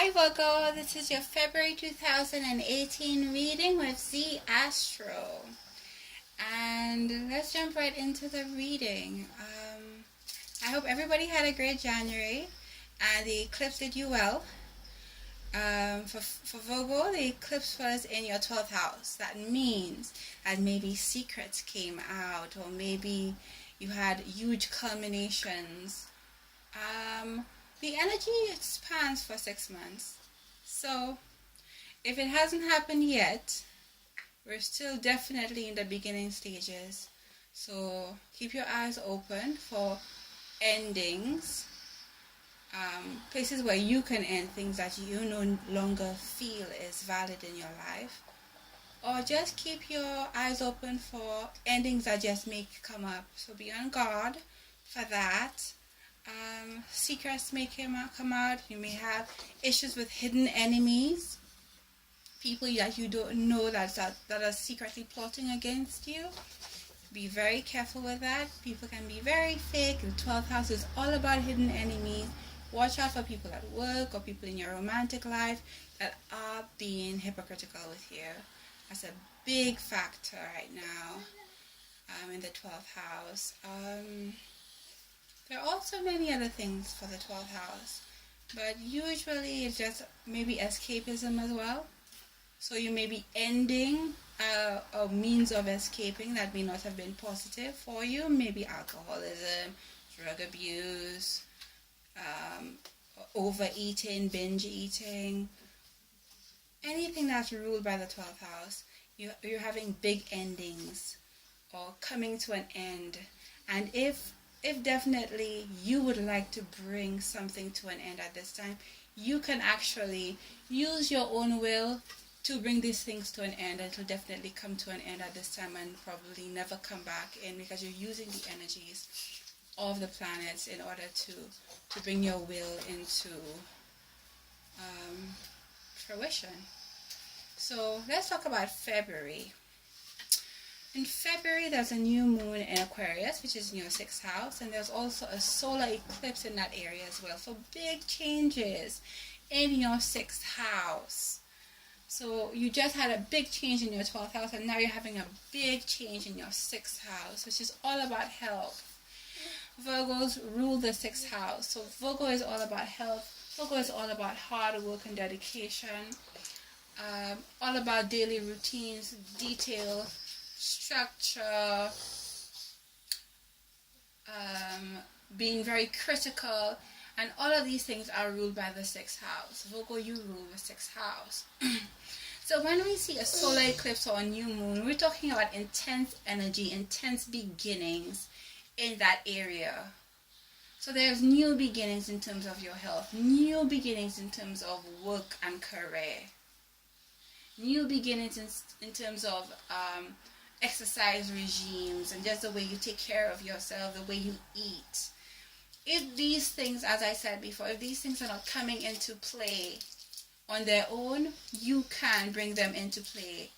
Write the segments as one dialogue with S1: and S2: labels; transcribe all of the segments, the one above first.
S1: Hi Virgo, this is your February 2018 reading with Z Astro. And let's jump right into the reading. I hope everybody had a great January and the eclipse did you well. For Virgo, the eclipse was in your 12th house. That means that maybe secrets came out, or maybe you had huge culminations. The energy spans for 6 months. So if it hasn't happened yet, we're still definitely in the beginning stages. So keep your eyes open for endings. Places where you can end things that you no longer feel is valid in your life, or just keep your eyes open for endings that just may come up. So be on guard for that. Secrets may come out. You may have issues with hidden enemies, people that you don't know that are secretly plotting against you. Be very careful with that. People can be very fake. The 12th house is all about hidden enemies. Watch out for people at work or people in your romantic life that are being hypocritical with you. That's a big factor right now in the 12th house. There are also many other things for the 12th house, but usually it's just maybe escapism as well. So you may be ending a means of escaping that may not have been positive for you. Maybe alcoholism, drug abuse, overeating, binge eating, anything that's ruled by the 12th house. You're having big endings or coming to an end. And if definitely you would like to bring something to an end at this time, you can actually use your own will to bring these things to an end. It will definitely come to an end at this time and probably never come back in, because you're using the energies of the planets in order to bring your will into fruition. So let's talk about February. In February, there's a new moon in Aquarius, which is in your 6th house, and there's also a solar eclipse in that area as well. So big changes in your 6th house. So you just had a big change in your 12th house, and now you're having a big change in your 6th house, which is all about health. Virgos rule the 6th house. So Virgo is all about health. Virgo is all about hard work and dedication. All about daily routines, detail, structure, being very critical, and all of these things are ruled by the 6th house. Virgo, you rule the 6th house. So when we see a solar eclipse or a new moon, we're talking about intense energy, intense beginnings in that area. So there's new beginnings in terms of your health, new beginnings in terms of work and career, new beginnings in terms of exercise regimes and just the way you take care of yourself, the way you eat. If these things, as I said before, if these things are not coming into play on their own, you can bring them into play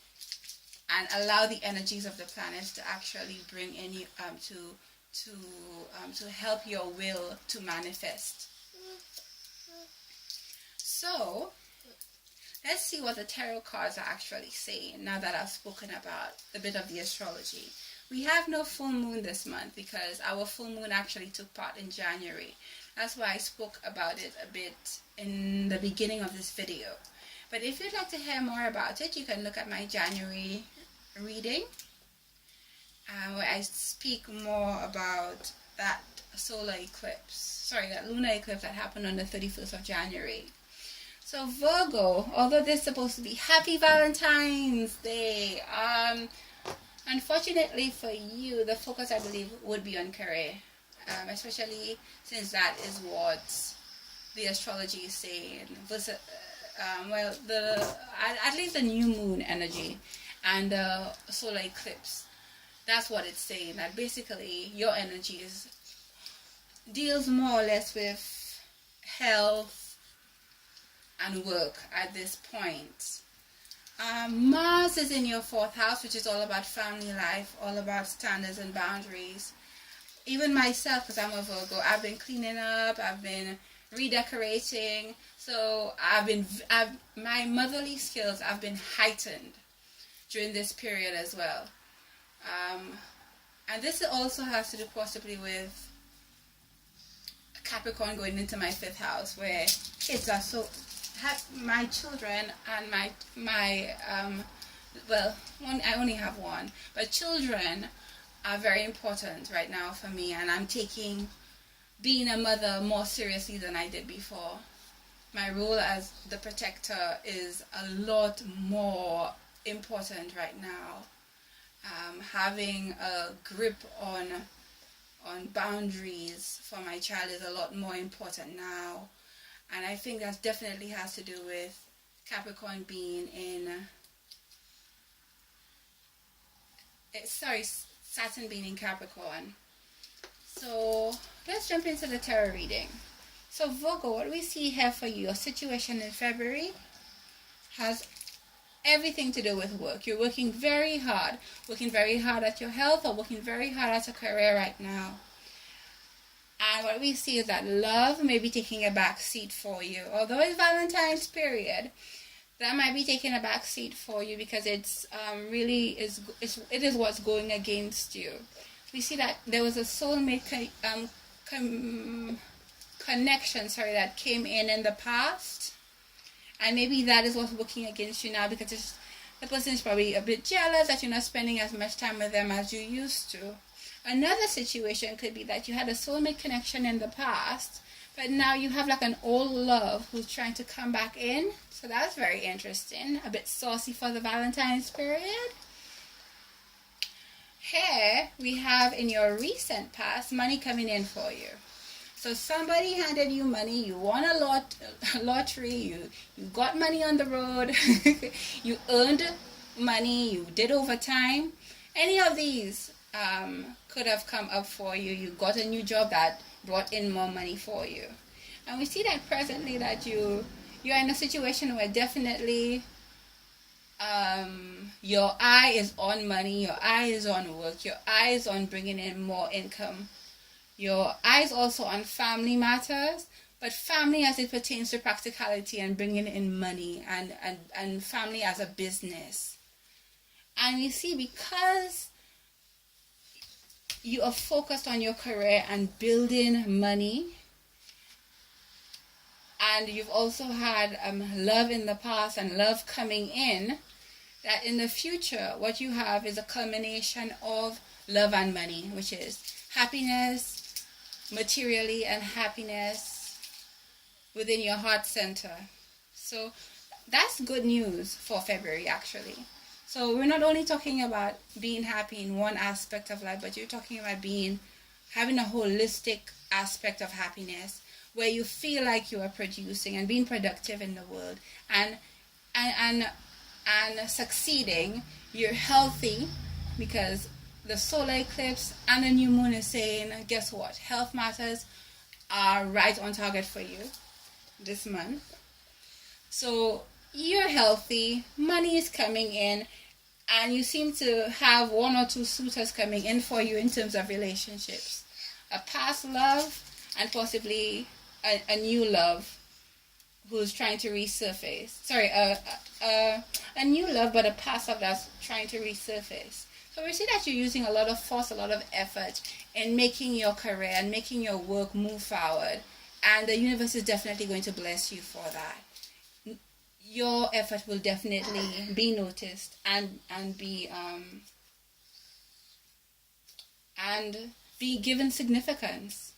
S1: and allow the energies of the planets to actually bring in you to help your will to manifest. So let's see what the tarot cards are actually saying now that I've spoken about a bit of the astrology. We have no full moon this month because our full moon actually took part in January. That's why I spoke about it a bit in the beginning of this video. But if you'd like to hear more about it, you can look at my January reading, where I speak more about that that lunar eclipse that happened on the 31st of January. So Virgo, although this is supposed to be Happy Valentine's Day, unfortunately for you, the focus, I believe, would be on career, especially since that is what the astrology is saying. At least the new moon energy and the solar eclipse, that's what it's saying. That basically your energy deals more or less with health and work at this point. Mars is in your 4th house, which is all about family life, all about standards and boundaries. Even myself, because I'm a Virgo, I've been cleaning up, I've been redecorating. So my motherly skills have been heightened during this period as well. And this also has to do possibly with Capricorn going into my 5th house, where kids are so, my children and my well, I only have one, but children are very important right now for me, and I'm taking being a mother more seriously than I did before. My role as the protector is a lot more important right now. Having a grip on boundaries for my child is a lot more important now, and I think that definitely has to do with Capricorn being in Saturn being in Capricorn. So let's jump into the tarot reading. So Virgo, what we see here for you, your situation in February has everything to do with work. You're working very hard at your health, or working very hard at a career right now. And what we see is that love may be taking a back seat for you. Although it's Valentine's period, that might be taking a back seat for you, because it's it is what's going against you. We see that there was a soulmate connection that came in the past, and maybe that is what's working against you now, because the person is probably a bit jealous that you're not spending as much time with them as you used to. Another situation could be that you had a soulmate connection in the past, but now you have like an old love who's trying to come back in. So that's very interesting. A bit saucy for the Valentine's period. Here we have in your recent past money coming in for you. So somebody handed you money, you won a lottery, you got money on the road, you earned money, you did overtime. Any of these could have come up for you. You got a new job that brought in more money for you. And we see that presently that you're in a situation where definitely your eye is on money, your eye is on work, your eye is on bringing in more income. Your eyes also on family matters, but family as it pertains to practicality and bringing in money, and family as a business. And you see, because you are focused on your career and building money, and you've also had love in the past and love coming in, that in the future what you have is a culmination of love and money, which is happiness materially and happiness within your heart center. So that's good news for February, actually. So we're not only talking about being happy in one aspect of life, but you're talking about having a holistic aspect of happiness, where you feel like you are producing and being productive in the world and succeeding. You're healthy, because the solar eclipse and the new moon is saying, guess what? Health matters are right on target for you this month. So you're healthy, money is coming in, and you seem to have one or two suitors coming in for you in terms of relationships. A past love and possibly a new love who's trying to resurface. Sorry, a new love, but a past love that's trying to resurface. So we see that you're using a lot of force, a lot of effort in making your career and making your work move forward. And the universe is definitely going to bless you for that. Your effort will definitely be noticed and be given significance.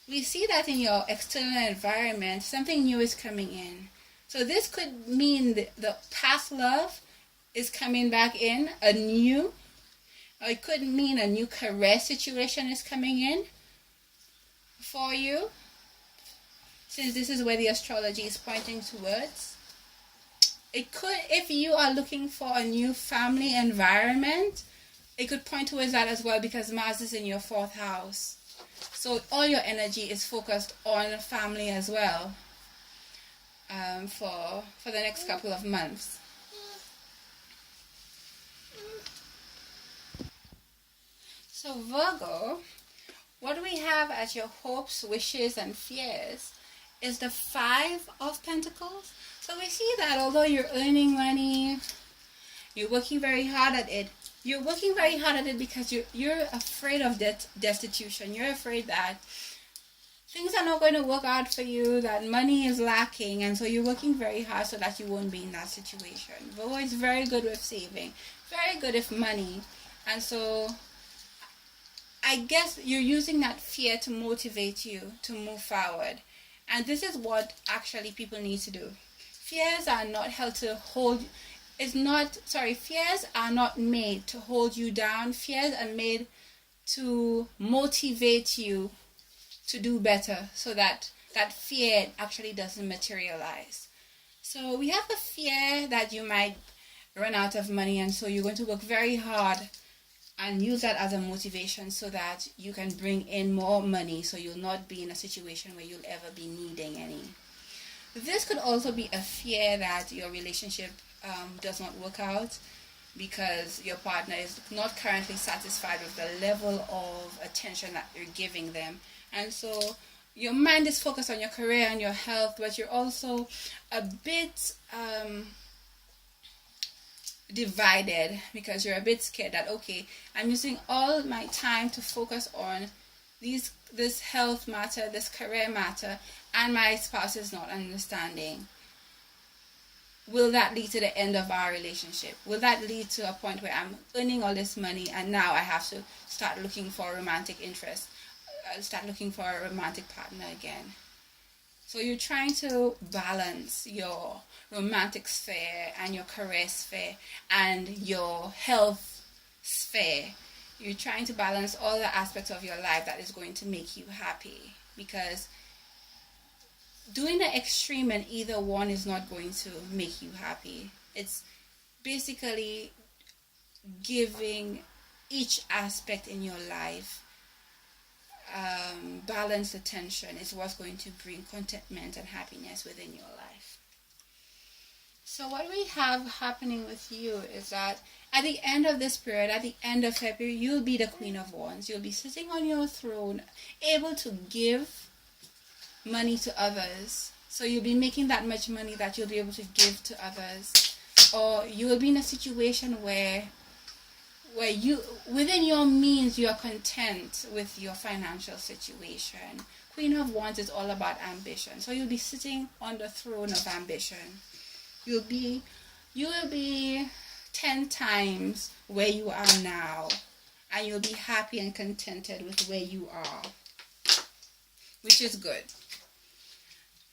S1: We see that in your external environment, something new is coming in. So this could mean the past love is coming back in, anew. Or it could mean a new career situation is coming in for you, since this is where the astrology is pointing towards. It could, if you are looking for a new family environment, it could point towards that as well, because Mars is in your 4th house. So all your energy is focused on family as well for the next couple of months. So Virgo, what we have as your hopes, wishes, and fears is the 5 of Pentacles. So we see that although you're earning money, you're working very hard at it. You're working very hard at it because you're afraid of destitution. You're afraid that things are not going to work out for you, that money is lacking, and so you're working very hard so that you won't be in that situation. Virgo is very good with saving, very good with money, and so I guess you're using that fear to motivate you to move forward. And this is what actually people need to do. Fears are not held to hold, fears are not made to hold you down. Fears are made to motivate you to do better, so that that fear actually doesn't materialize. So we have the fear that you might run out of money, and so you're going to work very hard and use that as a motivation so that you can bring in more money, so you'll not be in a situation where you'll ever be needing any. This could also be a fear that your relationship does not work out because your partner is not currently satisfied with the level of attention that you're giving them. And so your mind is focused on your career and your health, but you're also a bit divided because you're a bit scared that, okay, I'm using all my time to focus on this health matter, this career matter, and my spouse is not understanding. Will that lead to the end of our relationship? Will that lead to a point where I'm earning all this money and now I have to start looking for romantic interest? Start looking for a romantic partner again. So you're trying to balance your romantic sphere and your career sphere and your health sphere. You're trying to balance all the aspects of your life that is going to make you happy, because doing the extreme in either one is not going to make you happy. It's basically giving each aspect in your life balanced attention is what's going to bring contentment and happiness within your life. So what we have happening with you is that at the end of this period, at the end of February, you'll be the Queen of Wands. You'll be sitting on your throne, able to give money to others. So you'll be making that much money that you'll be able to give to others. Or you will be in a situation where you, within your means, you are content with your financial situation. Queen of Wands is all about ambition. So you'll be sitting on the throne of ambition. You will be 10 times where you are now, and you'll be happy and contented with where you are, which is good.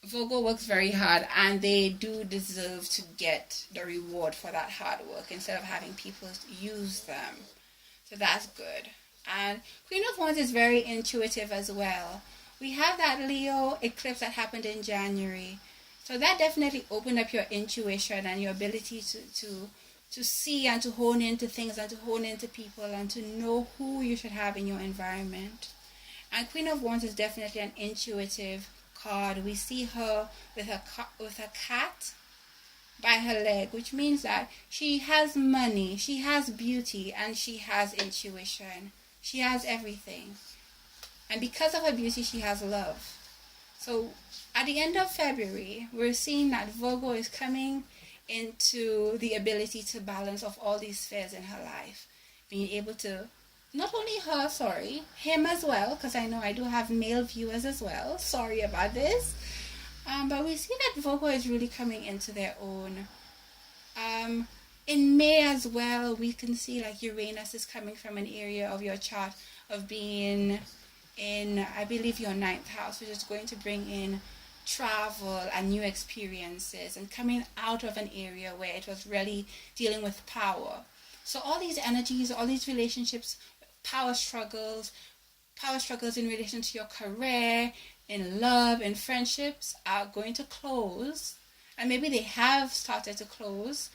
S1: Virgo works very hard, and they do deserve to get the reward for that hard work instead of having people use them. So that's good. And Queen of Wands is very intuitive as well. We have that Leo eclipse that happened in January. So that definitely opened up your intuition and your ability to see and to hone into things and to hone into people and to know who you should have in your environment. And Queen of Wands is definitely an intuitive card. We see her with a cat by her leg, which means that she has money, she has beauty, and she has intuition. She has everything. And because of her beauty, she has love. So at the end of February, we're seeing that Virgo is coming into the ability to balance of all these spheres in her life. Being able to, not only her, him as well, because I know I do have male viewers as well. Sorry about this. But we see that Virgo is really coming into their own. In May as well, we can see like Uranus is coming from an area of your chart of being in, I believe, your 9th house, which is going to bring in travel and new experiences and coming out of an area where it was really dealing with power. So all these energies, all these relationships, power struggles in relation to your career, in love, in friendships are going to close. And maybe they have started to close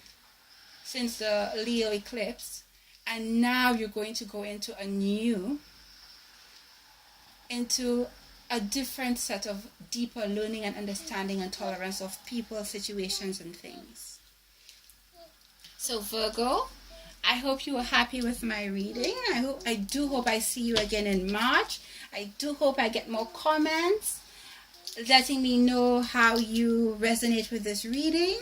S1: since the Leo eclipse. And now you're going to go into a different set of deeper learning and understanding and tolerance of people, situations, and things. So Virgo, I hope you were happy with my reading. I do hope I see you again in March. I do hope I get more comments. letting me know how you resonate with this reading,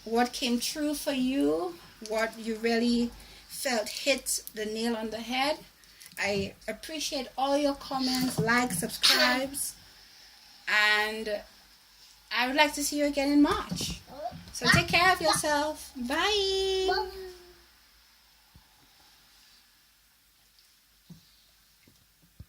S1: what came true for you, what you really felt hit the nail on the head. I appreciate all your comments, likes, subscribes, and I would like to see you again in March. So take care of yourself. Bye.